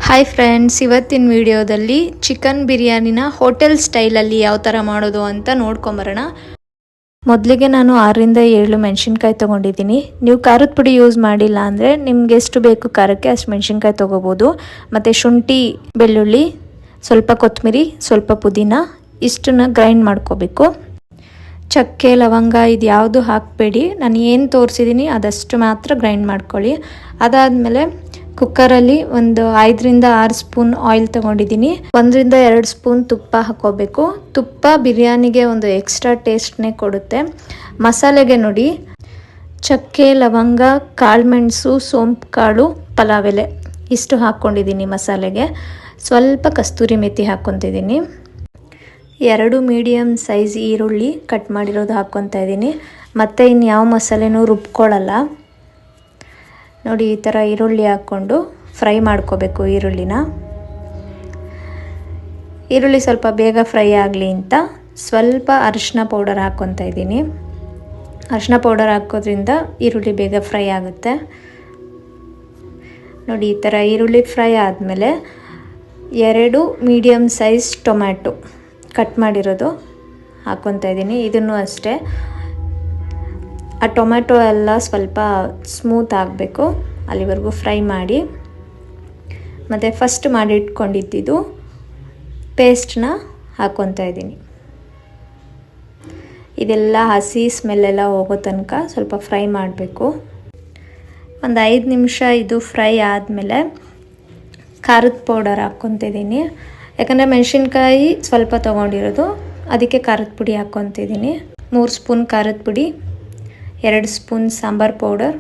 Hi friends, ಇವತ್ತಿನ ವಿಡಿಯೋದಲ್ಲಿ chicken ಬಿರಿಯಾನಿನ hotel ಸ್ಟೈಲಲ್ಲಿ ಯಾವ ಥರ ಮಾಡೋದು ಅಂತ ನೋಡ್ಕೊಂಬರೋಣ. ಮೊದಲಿಗೆ ನಾನು 6ರಿಂದ 7 ಮೆಣಸಿನ್ಕಾಯಿ ತೊಗೊಂಡಿದ್ದೀನಿ. ನೀವು ಖಾರದ ಪುಡಿ ಯೂಸ್ ಮಾಡಿಲ್ಲ ಅಂದರೆ ನಿಮ್ಗೆ ಎಷ್ಟು ಬೇಕು ಖಾರಕ್ಕೆ ಅಷ್ಟು ಮೆಣಸಿನ್ಕಾಯಿ ತೊಗೋಬೋದು. ಮತ್ತು ಶುಂಠಿ, ಬೆಳ್ಳುಳ್ಳಿ, ಸ್ವಲ್ಪ ಕೊತ್ತಂಬರಿ, ಸ್ವಲ್ಪ ಪುದೀನ ಇಷ್ಟನ್ನ ಗ್ರೈಂಡ್ ಮಾಡ್ಕೋಬೇಕು. ಚಕ್ಕೆ, ಲವಂಗ ಇದು ಯಾವುದು ಹಾಕಬೇಡಿ. ನಾನು ಏನು ತೋರಿಸಿದ್ದೀನಿ ಅದಷ್ಟು ಮಾತ್ರ ಗ್ರೈಂಡ್ ಮಾಡ್ಕೊಳ್ಳಿ. ಅದಾದಮೇಲೆ ಕುಕ್ಕರಲ್ಲಿ ಒಂದು 5ರಿಂದ 6 ಸ್ಪೂನ್ ಆಯಿಲ್ ತೊಗೊಂಡಿದ್ದೀನಿ. 1ರಿಂದ 2 ಸ್ಪೂನ್ ತುಪ್ಪ ಹಾಕೋಬೇಕು. ತುಪ್ಪ ಬಿರಿಯಾನಿಗೆ ಒಂದು ಎಕ್ಸ್ಟ್ರಾ ಟೇಸ್ಟ್ನೇ ಕೊಡುತ್ತೆ. ಮಸಾಲೆಗೆ ನೋಡಿ, ಚಕ್ಕೆ, ಲವಂಗ, ಕಾಳುಮೆಣಸು, ಸೋಂಪು ಕಾಳು, ಪಲಾವ್ ಎಲೆ ಇಷ್ಟು ಹಾಕ್ಕೊಂಡಿದ್ದೀನಿ ಮಸಾಲೆಗೆ. ಸ್ವಲ್ಪ ಕಸ್ತೂರಿ ಮೆಥಿ ಹಾಕ್ಕೊತಿದ್ದೀನಿ. 2 ಮೀಡಿಯಮ್ ಸೈಜ್ ಈರುಳ್ಳಿ ಕಟ್ ಮಾಡಿರೋದು ಹಾಕ್ಕೊತಾ ಇದ್ದೀನಿ. ಮತ್ತು ಇನ್ಯಾವ ಮಸಾಲೆನೂ ರುಬ್ಕೊಳ್ಳಲ್ಲ. ನೋಡಿ, ಈ ಥರ ಈರುಳ್ಳಿ ಹಾಕ್ಕೊಂಡು ಫ್ರೈ ಮಾಡ್ಕೋಬೇಕು. ಈರುಳ್ಳಿ ಸ್ವಲ್ಪ ಬೇಗ ಫ್ರೈ ಆಗಲಿ ಅಂತ ಸ್ವಲ್ಪ ಅರಿಶಿನ ಪೌಡರ್ ಹಾಕ್ಕೊತಾ ಇದ್ದೀನಿ. ಅರಿಶಿನ ಪೌಡರ್ ಹಾಕೋದ್ರಿಂದ ಈರುಳ್ಳಿ ಬೇಗ ಫ್ರೈ ಆಗುತ್ತೆ. ನೋಡಿ, ಈ ಥರ ಈರುಳ್ಳಿ ಫ್ರೈ ಆದಮೇಲೆ 2 ಮೀಡಿಯಮ್ ಸೈಜ್ ಟೊಮ್ಯಾಟೊ ಕಟ್ ಮಾಡಿರೋದು ಹಾಕ್ಕೊತಾ ಇದ್ದೀನಿ. ಇದನ್ನು ಅಷ್ಟೇ, ಆ ಟೊಮ್ಯಾಟೊ ಎಲ್ಲ ಸ್ವಲ್ಪ ಸ್ಮೂತ್ ಆಗಬೇಕು, ಅಲ್ಲಿವರೆಗೂ ಫ್ರೈ ಮಾಡಿ. ಮತ್ತು ಫಸ್ಟ್ ಮಾಡಿಟ್ಕೊಂಡಿದ್ದು ಪೇಸ್ಟನ್ನ ಹಾಕ್ಕೊತಾ ಇದ್ದೀನಿ. ಇದೆಲ್ಲ ಹಸಿ ಸ್ಮೆಲ್ಲೆಲ್ಲ ಹೋಗೋ ತನಕ ಸ್ವಲ್ಪ ಫ್ರೈ ಮಾಡಬೇಕು. ಒಂದು 5 ನಿಮಿಷ ಇದು ಫ್ರೈ ಆದಮೇಲೆ ಖಾರದ ಪೌಡರ್ ಹಾಕ್ಕೊತಿದ್ದೀನಿ. ಯಾಕಂದರೆ ಮೆಣಸಿನ್ಕಾಯಿ ಸ್ವಲ್ಪ ತೊಗೊಂಡಿರೋದು, ಅದಕ್ಕೆ ಖಾರದ ಪುಡಿ ಹಾಕ್ಕೊತಿದ್ದೀನಿ. 3 ಸ್ಪೂನ್ ಖಾರದ ಪುಡಿ, 2 spoon sambar powder,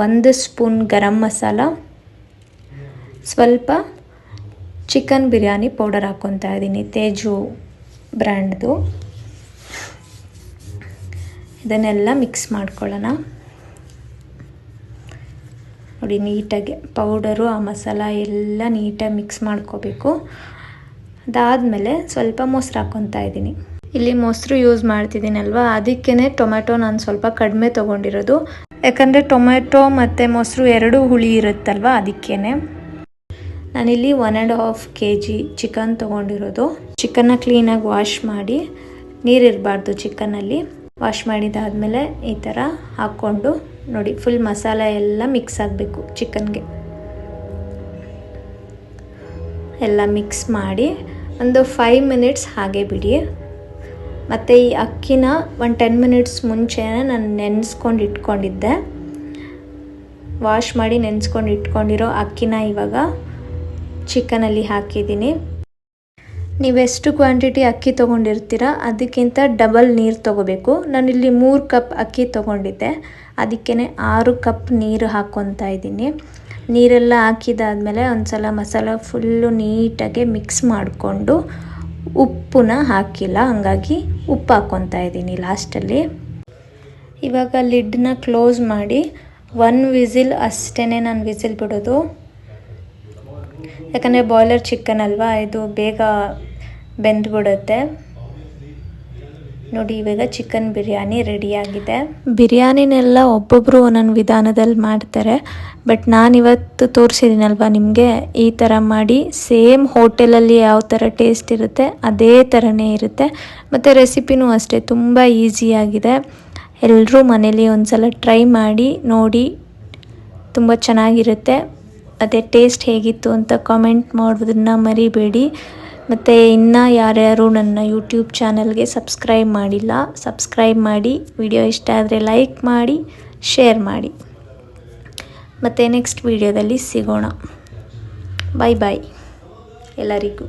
1 spoon garam masala, ಸ್ವಲ್ಪ ಚಿಕನ್ ಬಿರಿಯಾನಿ ಪೌಡರ್ ಹಾಕ್ಕೊತಾ ಇದ್ದೀನಿ, ತೇಜು ಬ್ರ್ಯಾಂಡ್ದು. ಇದನ್ನೆಲ್ಲ ಮಿಕ್ಸ್ ಮಾಡ್ಕೊಳ್ಳೋಣ. ನೋಡಿ, ನೀಟಾಗಿ ಪೌಡರು ಆ ಮಸಾಲ ಎಲ್ಲ ನೀಟಾಗಿ ಮಿಕ್ಸ್ ಮಾಡ್ಕೋಬೇಕು. ಅದಾದಮೇಲೆ ಸ್ವಲ್ಪ ಮೊಸರು ಹಾಕ್ಕೊತಾ ಇದ್ದೀನಿ. ಇಲ್ಲಿ ಮೊಸರು ಯೂಸ್ ಮಾಡ್ತಿದ್ದೀನಲ್ವ, ಅದಕ್ಕೇ ಟೊಮ್ಯಾಟೊ ನಾನು ಸ್ವಲ್ಪ ಕಡಿಮೆ ತೊಗೊಂಡಿರೋದು. ಯಾಕಂದರೆ ಟೊಮ್ಯಾಟೊ ಮತ್ತು ಮೊಸರು ಎರಡೂ ಹುಳಿ ಇರುತ್ತಲ್ವ, ಅದಕ್ಕೇ. ನಾನಿಲ್ಲಿ 1.5 kg ಚಿಕನ್ ತೊಗೊಂಡಿರೋದು. ಚಿಕನ್ನ ಕ್ಲೀನಾಗಿ ವಾಶ್ ಮಾಡಿ, ನೀರಿರಬಾರ್ದು ಚಿಕನ್ನಲ್ಲಿ. ವಾಶ್ ಮಾಡಿದಾದಮೇಲೆ ಈ ಥರ ಹಾಕ್ಕೊಂಡು ನೋಡಿ, ಫುಲ್ ಮಸಾಲೆ ಎಲ್ಲ ಮಿಕ್ಸ್ ಆಗಬೇಕು ಚಿಕನ್ಗೆ. ಎಲ್ಲ ಮಿಕ್ಸ್ ಮಾಡಿ ಒಂದು 5 ಮಿನಿಟ್ಸ್ ಹಾಗೆ ಬಿಡಿ. ಮತ್ತು ಈ ಅಕ್ಕಿನ ಒಂದು 10 ಮಿನಿಟ್ಸ್ ಮುಂಚೆನೇ ನಾನು ನೆನೆಸ್ಕೊಂಡು ಇಟ್ಕೊಂಡಿದ್ದೆ. ವಾಶ್ ಮಾಡಿ ನೆನೆಸ್ಕೊಂಡು ಇಟ್ಕೊಂಡಿರೋ ಅಕ್ಕಿನ ಇವಾಗ ಚಿಕನಲ್ಲಿ ಹಾಕಿದ್ದೀನಿ. ನೀವೆಷ್ಟು ಕ್ವಾಂಟಿಟಿ ಅಕ್ಕಿ ತೊಗೊಂಡಿರ್ತೀರ ಅದಕ್ಕಿಂತ ಡಬಲ್ ನೀರು ತೊಗೋಬೇಕು. ನಾನಿಲ್ಲಿ 3 ಕಪ್ ಅಕ್ಕಿ ತೊಗೊಂಡಿದ್ದೆ, ಅದಕ್ಕೇ 6 ಕಪ್ ನೀರು ಹಾಕ್ಕೊತಾ ಇದ್ದೀನಿ. ನೀರೆಲ್ಲ ಹಾಕಿದಾದ್ಮೇಲೆ ಒಂದು ಸಲ ಮಸಾಲ ಫುಲ್ಲು ನೀಟಾಗಿ ಮಿಕ್ಸ್ ಮಾಡಿಕೊಂಡು, ಉಪ್ಪನ್ನ ಹಾಕಿಲ್ಲ, ಹಂಗಾಗಿ ಉಪ್ಪು ಹಾಕ್ಕೊತಾ ಇದ್ದೀನಿ ಲಾಸ್ಟಲ್ಲಿ. ಇವಾಗ ಲಿಡ್ನ ಕ್ಲೋಸ್ ಮಾಡಿ 1 ವಿಸಿಲ್ ಅಷ್ಟೇ ನಾನು ವಿಸಿಲ್ ಬಿಡೋದು. ಯಾಕಂದರೆ ಬಾಯ್ಲರ್ ಚಿಕನ್ ಅಲ್ವಾ, ಇದು ಬೇಗ ಬೆಂದ್ಬಿಡುತ್ತೆ. ನೋಡಿ, ಇವಾಗ ಚಿಕನ್ ಬಿರಿಯಾನಿ ರೆಡಿಯಾಗಿದೆ. ಬಿರಿಯಾನಿನೆಲ್ಲ ಒಬ್ಬೊಬ್ಬರು ಒಂದೊಂದು ವಿಧಾನದಲ್ಲಿ ಮಾಡ್ತಾರೆ, ಬಟ್ ನಾನಿವತ್ತು ತೋರಿಸಿದ್ದೀನಲ್ವ ನಿಮಗೆ, ಈ ಥರ ಮಾಡಿ ಸೇಮ್ ಹೋಟೆಲಲ್ಲಿ ಯಾವ ಥರ ಟೇಸ್ಟ್ ಇರುತ್ತೆ ಅದೇ ಥರನೇ ಇರುತ್ತೆ. ಮತ್ತು ರೆಸಿಪಿನೂ ಅಷ್ಟೇ ತುಂಬ ಈಸಿಯಾಗಿದೆ. ಎಲ್ಲರೂ ಮನೇಲಿ ಒಂದು ಸಲ ಟ್ರೈ ಮಾಡಿ ನೋಡಿ, ತುಂಬ ಚೆನ್ನಾಗಿರುತ್ತೆ. ಮತ್ತು ಟೇಸ್ಟ್ ಹೇಗಿತ್ತು ಅಂತ ಕಾಮೆಂಟ್ ಮಾಡೋದನ್ನು ಮರಿಬೇಡಿ. ಮತ್ತು ಇನ್ನೂ ಯಾರ್ಯಾರು ನನ್ನ ಯೂಟ್ಯೂಬ್ ಚಾನಲ್ಗೆ ಸಬ್ಸ್ಕ್ರೈಬ್ ಮಾಡಿಲ್ಲ, ಸಬ್ಸ್ಕ್ರೈಬ್ ಮಾಡಿ. ವಿಡಿಯೋ ಇಷ್ಟ ಆದರೆ ಲೈಕ್ ಮಾಡಿ, ಶೇರ್ ಮಾಡಿ. ಮತ್ತು ನೆಕ್ಸ್ಟ್ ವಿಡಿಯೋದಲ್ಲಿ ಸಿಗೋಣ. ಬಾಯ್ ಬಾಯ್ ಎಲ್ಲರಿಗೂ.